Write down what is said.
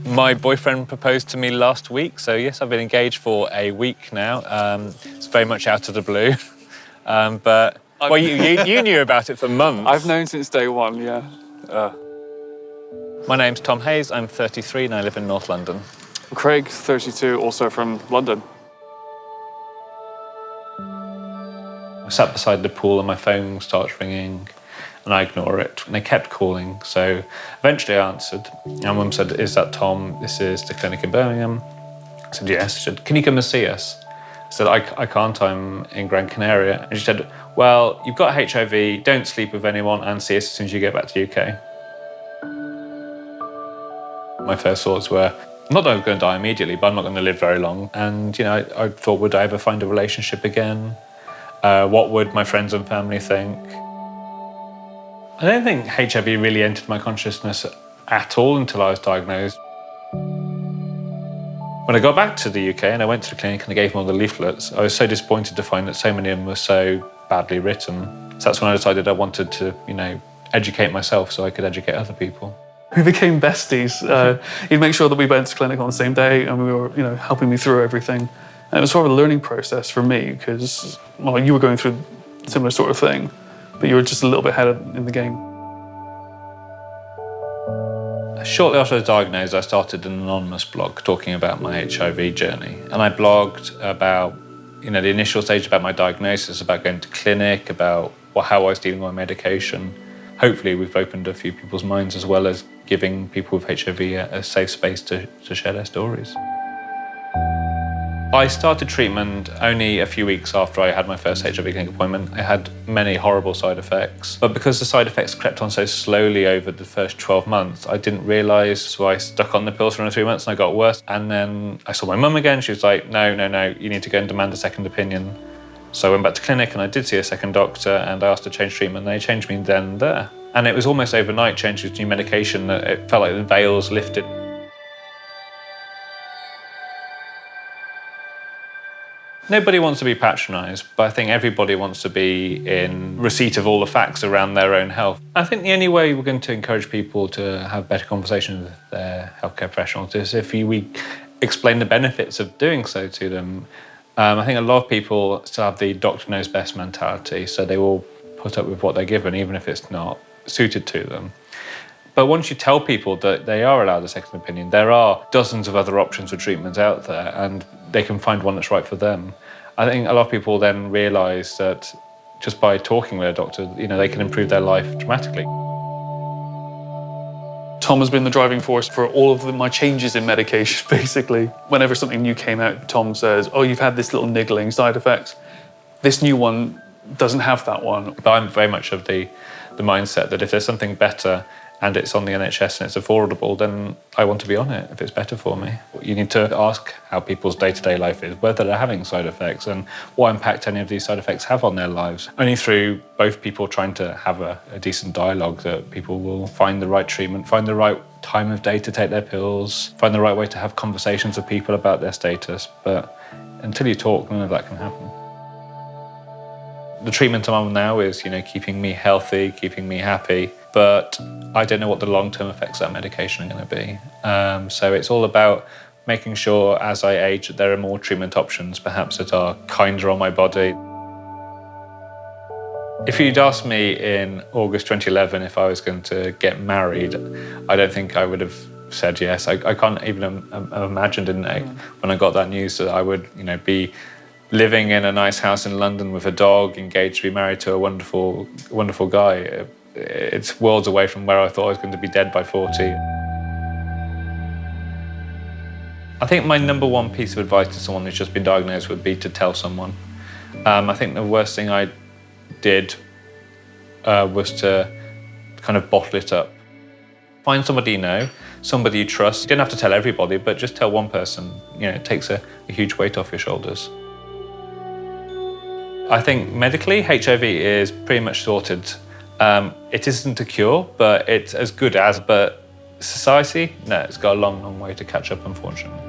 My boyfriend proposed to me last week, so yes, I've been engaged for a week now. It's very much out of the blue, but well, you knew about it for months. I've known since day one, yeah. My name's Tom Hayes, I'm 33 and I live in North London. Craig, 32, also from London. I sat beside the pool and my phone starts ringing and I ignore it. And they kept calling, so eventually I answered. And Mum said, "Is that Tom? This is the clinic in Birmingham." I said, "Yes." She said, "Can you come and see us?" I said, I can't, I'm in Gran Canaria. And she said, "Well, you've got HIV, don't sleep with anyone and see us as soon as you get back to the UK." My first thoughts were, not that I'm going to die immediately, but I'm not going to live very long. And, I thought, would I ever find a relationship again? What would my friends and family think? I don't think HIV really entered my consciousness at all until I was diagnosed. When I got back to the UK and I went to the clinic and I gave them all the leaflets, I was so disappointed to find that so many of them were so badly written. So that's when I decided I wanted to, educate myself so I could educate other people. We became besties. He'd make sure that we went to clinic on the same day and we were, helping me through everything. And it was sort of a learning process for me because, well, you were going through a similar sort of thing, but you were just a little bit ahead in the game. Shortly after I was diagnosed, I started an anonymous blog talking about my HIV journey. And I blogged about, the initial stage about my diagnosis, about going to clinic, about how I was dealing with my medication. Hopefully we've opened a few people's minds as well as giving people with HIV a safe space to share their stories. I started treatment only a few weeks after I had my first HIV clinic appointment. I had many horrible side effects, but because the side effects crept on so slowly over the first 12 months, I didn't realise, so I stuck on the pills for another 3 months and I got worse. And then I saw my mum again, she was like, no, you need to go and demand a second opinion. So I went back to clinic and I did see a second doctor and I asked to change treatment and they changed me then and there. And it was almost overnight, changing to new medication, that it felt like the veils lifted. Nobody wants to be patronised, but I think everybody wants to be in receipt of all the facts around their own health. I think the only way we're going to encourage people to have better conversations with their healthcare professionals is if we explain the benefits of doing so to them. I think a lot of people still have the doctor knows best mentality, so they will put up with what they're given, even if it's not suited to them. But once you tell people that they are allowed a second opinion, there are dozens of other options for treatments out there and they can find one that's right for them. I think a lot of people then realise that just by talking with a doctor, they can improve their life dramatically. Tom has been the driving force for all of my changes in medication, basically. Whenever something new came out, Tom says, "Oh, you've had this little niggling side effect. This new one doesn't have that one." But I'm very much of the mindset that if there's something better and it's on the NHS and it's affordable, then I want to be on it if it's better for me. You need to ask how people's day-to-day life is, whether they're having side effects and what impact any of these side effects have on their lives. Only through both people trying to have a decent dialogue that people will find the right treatment, find the right time of day to take their pills, find the right way to have conversations with people about their status. But until you talk, none of that can happen. The treatment I'm on now is, keeping me healthy, keeping me happy, but I don't know what the long-term effects of that medication are going to be. So it's all about making sure as I age that there are more treatment options, perhaps that are kinder on my body. If you'd asked me in August 2011 if I was going to get married, I don't think I would have said yes. I can't even imagine, when I got that news that I would, be living in a nice house in London with a dog, engaged to be married to a wonderful, wonderful guy. It's worlds away from where I thought I was going to be dead by 40. I think my number one piece of advice to someone who's just been diagnosed would be to tell someone. I think the worst thing I did was to kind of bottle it up. Find somebody you know, somebody you trust. You don't have to tell everybody, but just tell one person. It takes a huge weight off your shoulders. I think medically, HIV is pretty much sorted. It isn't a cure, but it's as good as. But society, no, it's got a long, long way to catch up, unfortunately.